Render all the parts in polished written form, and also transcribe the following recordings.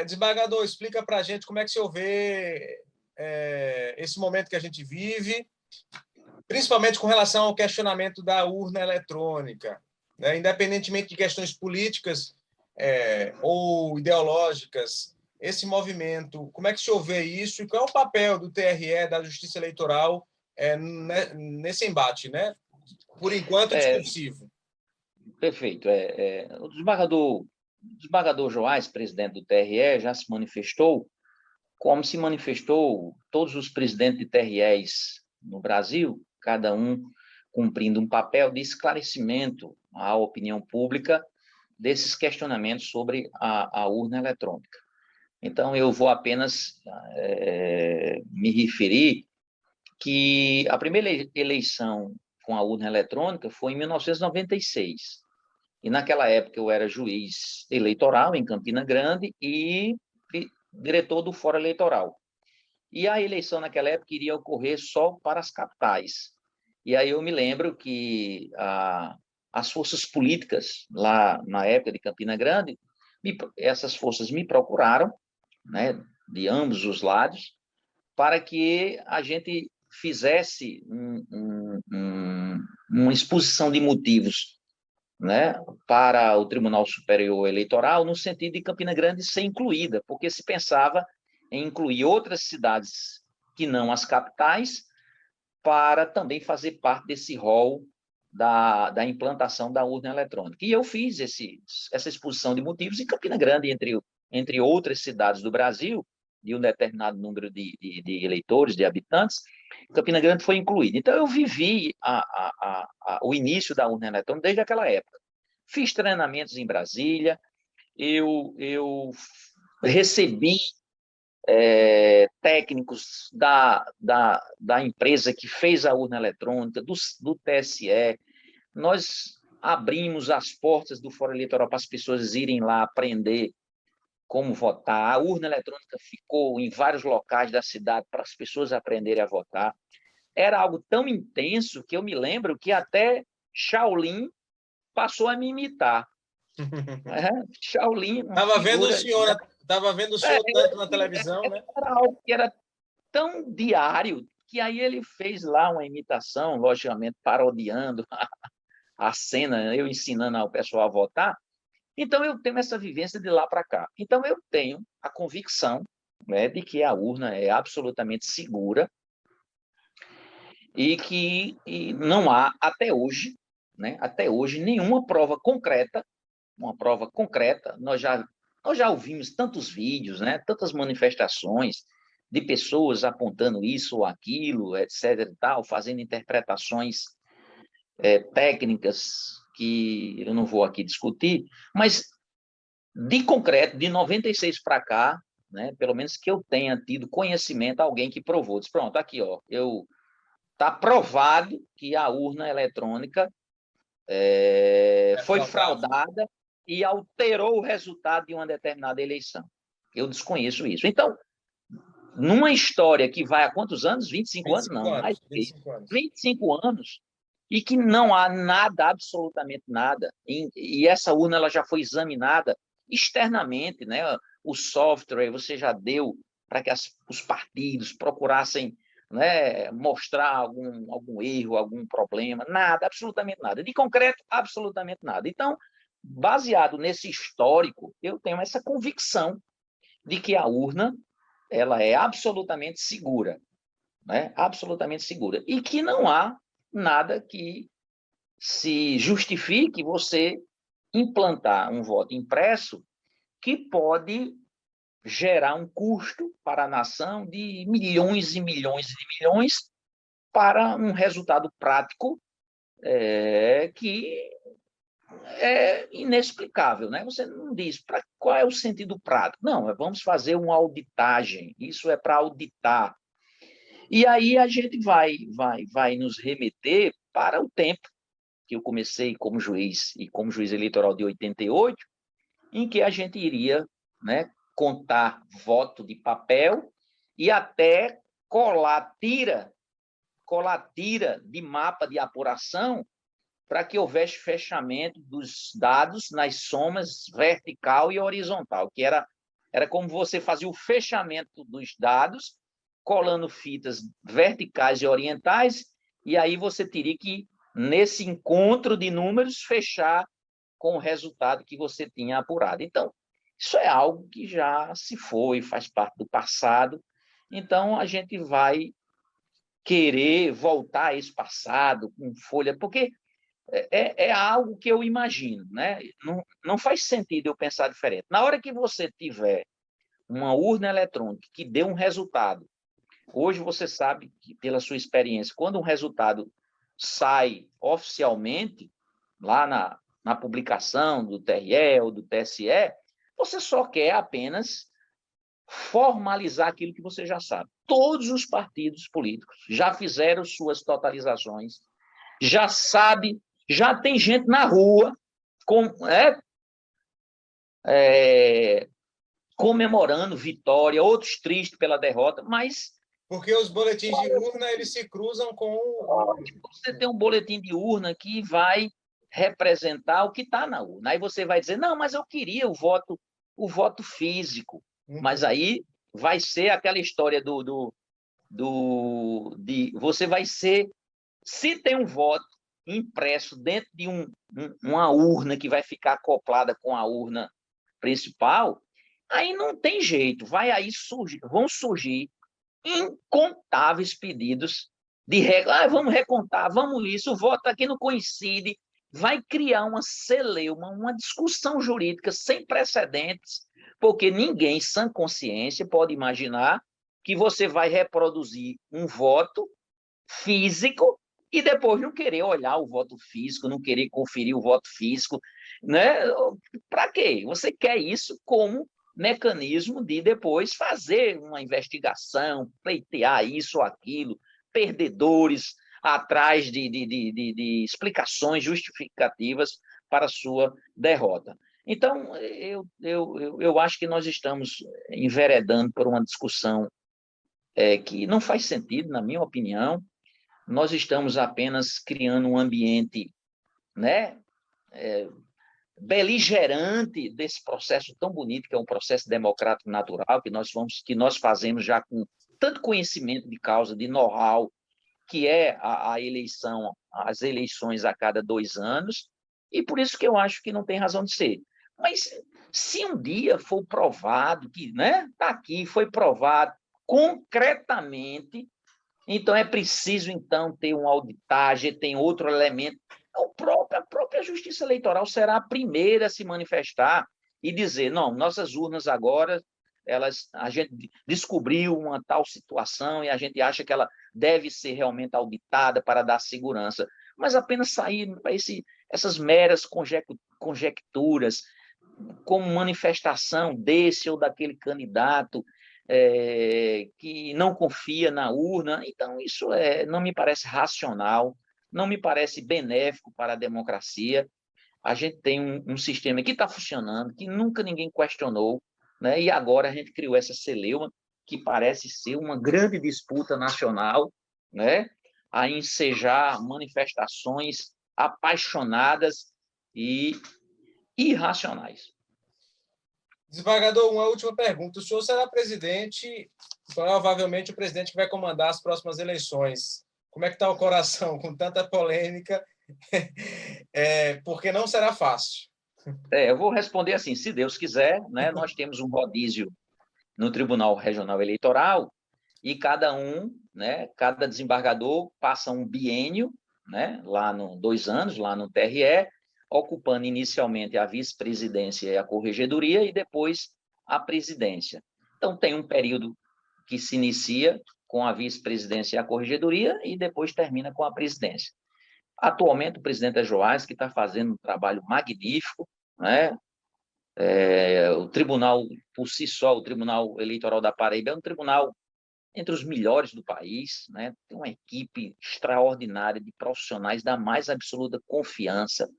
Desembargador, explica para a gente como é que o senhor vê esse momento que a gente vive, principalmente com relação ao questionamento da urna eletrônica, né? Independentemente de questões políticas ou ideológicas, esse movimento, como é que o senhor vê isso e qual é o papel do TRE, da Justiça Eleitoral, nesse embate, né? Por enquanto, discursivo. Perfeito. O desembargador Joás, presidente do TRE, já se manifestou, como se manifestou todos os presidentes de TREs no Brasil, cada um cumprindo um papel de esclarecimento à opinião pública desses questionamentos sobre a urna eletrônica. Então, eu vou apenas me referir que a primeira eleição com a urna eletrônica foi em 1996. E naquela época eu era juiz eleitoral em Campina Grande e diretor do Fórum Eleitoral. E a eleição naquela época iria ocorrer só para as capitais. E aí eu me lembro que as forças políticas lá na época de Campina Grande, essas forças me procuraram, né, de ambos os lados, para que a gente fizesse uma exposição de motivos, né, para o Tribunal Superior Eleitoral, no sentido de Campina Grande ser incluída, porque se pensava em incluir outras cidades que não as capitais, para também fazer parte desse rol da implantação da urna eletrônica. E eu fiz essa exposição de motivos em Campina Grande, entre outras cidades do Brasil, de um determinado número de eleitores, de habitantes, Campina Grande foi incluída. Então, eu vivi o início da urna eletrônica desde aquela época. Fiz treinamentos em Brasília, eu recebi técnicos da empresa que fez a urna eletrônica, do TSE. Nós abrimos as portas do Fórum Eleitoral para as pessoas irem lá aprender como votar. A urna eletrônica ficou em vários locais da cidade para as pessoas aprenderem a votar. Era algo tão intenso que eu me lembro que até Shaolin passou a me imitar. Shaolin, Estava vendo o senhor tanto na televisão, né? Era algo que era tão diário que aí ele fez lá uma imitação, logicamente parodiando a cena, eu ensinando ao pessoal a votar. Então, eu tenho essa vivência de lá para cá. Então, eu tenho a convicção, né, de que a urna é absolutamente segura e que não há, até hoje, nenhuma prova concreta, nós já ouvimos tantos vídeos, né, tantas manifestações de pessoas apontando isso ou aquilo, etc. e tal, fazendo interpretações técnicas que eu não vou aqui discutir, mas de concreto, de 96 para cá, né, pelo menos que eu tenha tido conhecimento, alguém que provou, disse, pronto, aqui, ó, está provado que a urna eletrônica foi fraudada e alterou o resultado de uma determinada eleição. Eu desconheço isso. Então, numa história que vai há quantos anos? 25 anos? Não, mais 25 anos. E que não há nada, absolutamente nada. E essa urna ela já foi examinada externamente, né? O software você já deu para que os partidos procurassem, né, mostrar algum erro, algum problema. Nada, absolutamente nada. De concreto, absolutamente nada. Então, baseado nesse histórico, eu tenho essa convicção de que a urna ela é absolutamente segura, né? Absolutamente segura. E que não há nada que se justifique você implantar um voto impresso que pode gerar um custo para a nação de milhões e milhões de milhões para um resultado prático que é inexplicável, né? Você não diz qual é o sentido prático. Não, vamos fazer uma auditagem. Isso é para auditar. E aí a gente vai nos remeter para o tempo que eu comecei como juiz e como juiz eleitoral de 88, em que a gente iria, né, contar voto de papel e até colar tira de mapa de apuração para que houvesse fechamento dos dados nas somas vertical e horizontal, que era Era como você fazia o fechamento dos dados, colando fitas verticais e orientais, e aí você teria que, nesse encontro de números, fechar com o resultado que você tinha apurado. Então, isso é algo que já se foi, faz parte do passado. Então, a gente vai querer voltar a esse passado com folha, porque é algo que eu imagino, né? Não faz sentido eu pensar diferente. Na hora que você tiver uma urna eletrônica que dê um resultado, hoje você sabe, que, pela sua experiência, quando um resultado sai oficialmente, lá na publicação do TRE ou do TSE, você só quer apenas formalizar aquilo que você já sabe. Todos os partidos políticos já fizeram suas totalizações, já sabe, já tem gente na rua comemorando vitória, outros tristes pela derrota, mas... Porque os boletins de urna, eles se cruzam com... Você tem um boletim de urna que vai representar o que está na urna. Aí você vai dizer, não, mas eu queria o voto físico. Mas aí vai ser aquela história você vai ser... Se tem um voto impresso dentro de uma urna que vai ficar acoplada com a urna principal, aí não tem jeito, vão surgir incontáveis pedidos de regra. Vamos recontar, vamos isso, o voto aqui não coincide, vai criar uma celeuma, uma discussão jurídica sem precedentes, porque ninguém, sã consciência, pode imaginar que você vai reproduzir um voto físico e depois não querer olhar o voto físico, não querer conferir o voto físico, né? Para quê? Você quer isso como mecanismo de depois fazer uma investigação, pleitear isso ou aquilo, perdedores atrás de explicações justificativas para a sua derrota. Então, eu acho que nós estamos enveredando por uma discussão que não faz sentido, na minha opinião. Nós estamos apenas criando um ambiente, né, beligerante desse processo tão bonito, que é um processo democrático natural, que nós fazemos já com tanto conhecimento de causa, de know-how, que é a eleição, as eleições a cada 2 anos, e por isso que eu acho que não tem razão de ser. Mas se um dia for provado, que, né, está aqui, foi provado concretamente, então é preciso então ter uma auditagem, tem outro elemento. A própria Justiça Eleitoral será a primeira a se manifestar e dizer, não, nossas urnas agora, a gente descobriu uma tal situação e a gente acha que ela deve ser realmente auditada para dar segurança. Mas apenas sair para essas meras conjecturas, como manifestação desse ou daquele candidato que não confia na urna. Então, isso não me parece racional, não me parece benéfico para a democracia. A gente tem um sistema que está funcionando, que nunca ninguém questionou, né? E agora a gente criou essa celeuma, que parece ser uma grande disputa nacional, né? A ensejar manifestações apaixonadas e irracionais. Desembargador, uma última pergunta. O senhor será presidente, provavelmente o presidente que vai comandar as próximas eleições. Como é que está o coração com tanta polêmica? Porque não será fácil. Eu vou responder assim, se Deus quiser, né, nós temos um rodízio no Tribunal Regional Eleitoral e cada desembargador passa um biênio, né, 2 anos, lá no TRE, ocupando inicialmente a vice-presidência e a corregedoria e depois a presidência. Então, tem um período que se inicia com a vice-presidência e a corregedoria e depois termina com a presidência. Atualmente, o presidente é Joás, que está fazendo um trabalho magnífico, né? O tribunal, por si só, o Tribunal Eleitoral da Paraíba é um tribunal entre os melhores do país, né? Tem uma equipe extraordinária de profissionais da mais absoluta confiança,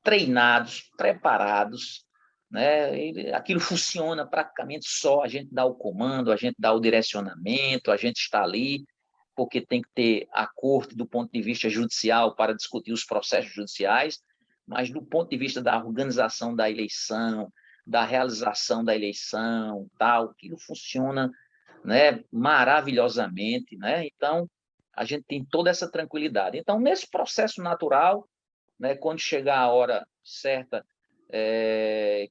treinados, preparados, né? Aquilo funciona praticamente só, a gente dá o comando, a gente dá o direcionamento, a gente está ali, porque tem que ter a corte do ponto de vista judicial para discutir os processos judiciais, mas do ponto de vista da organização da eleição, da realização da eleição, tal, aquilo funciona, né, maravilhosamente, né? Então, a gente tem toda essa tranquilidade. Então, nesse processo natural, né, quando chegar a hora certa,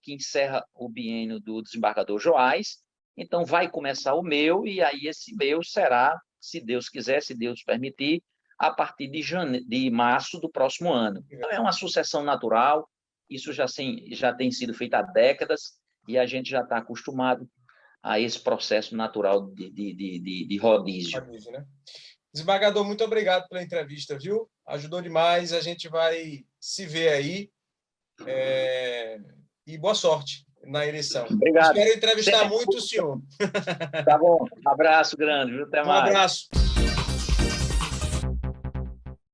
que encerra o biênio do desembargador Joás, então vai começar o meu, e aí esse meu será, se Deus quiser, se Deus permitir, a partir de março do próximo ano. Então, é uma sucessão natural, isso já tem sido feito há décadas, e a gente já está acostumado a esse processo natural de rodízio. Rodízio, né? Desembargador, muito obrigado pela entrevista, viu? Ajudou demais, a gente vai se ver aí, e boa sorte na eleição. Obrigado. Espero entrevistar muito o senhor. Tá bom, um abraço grande, viu? Até mais. Um abraço.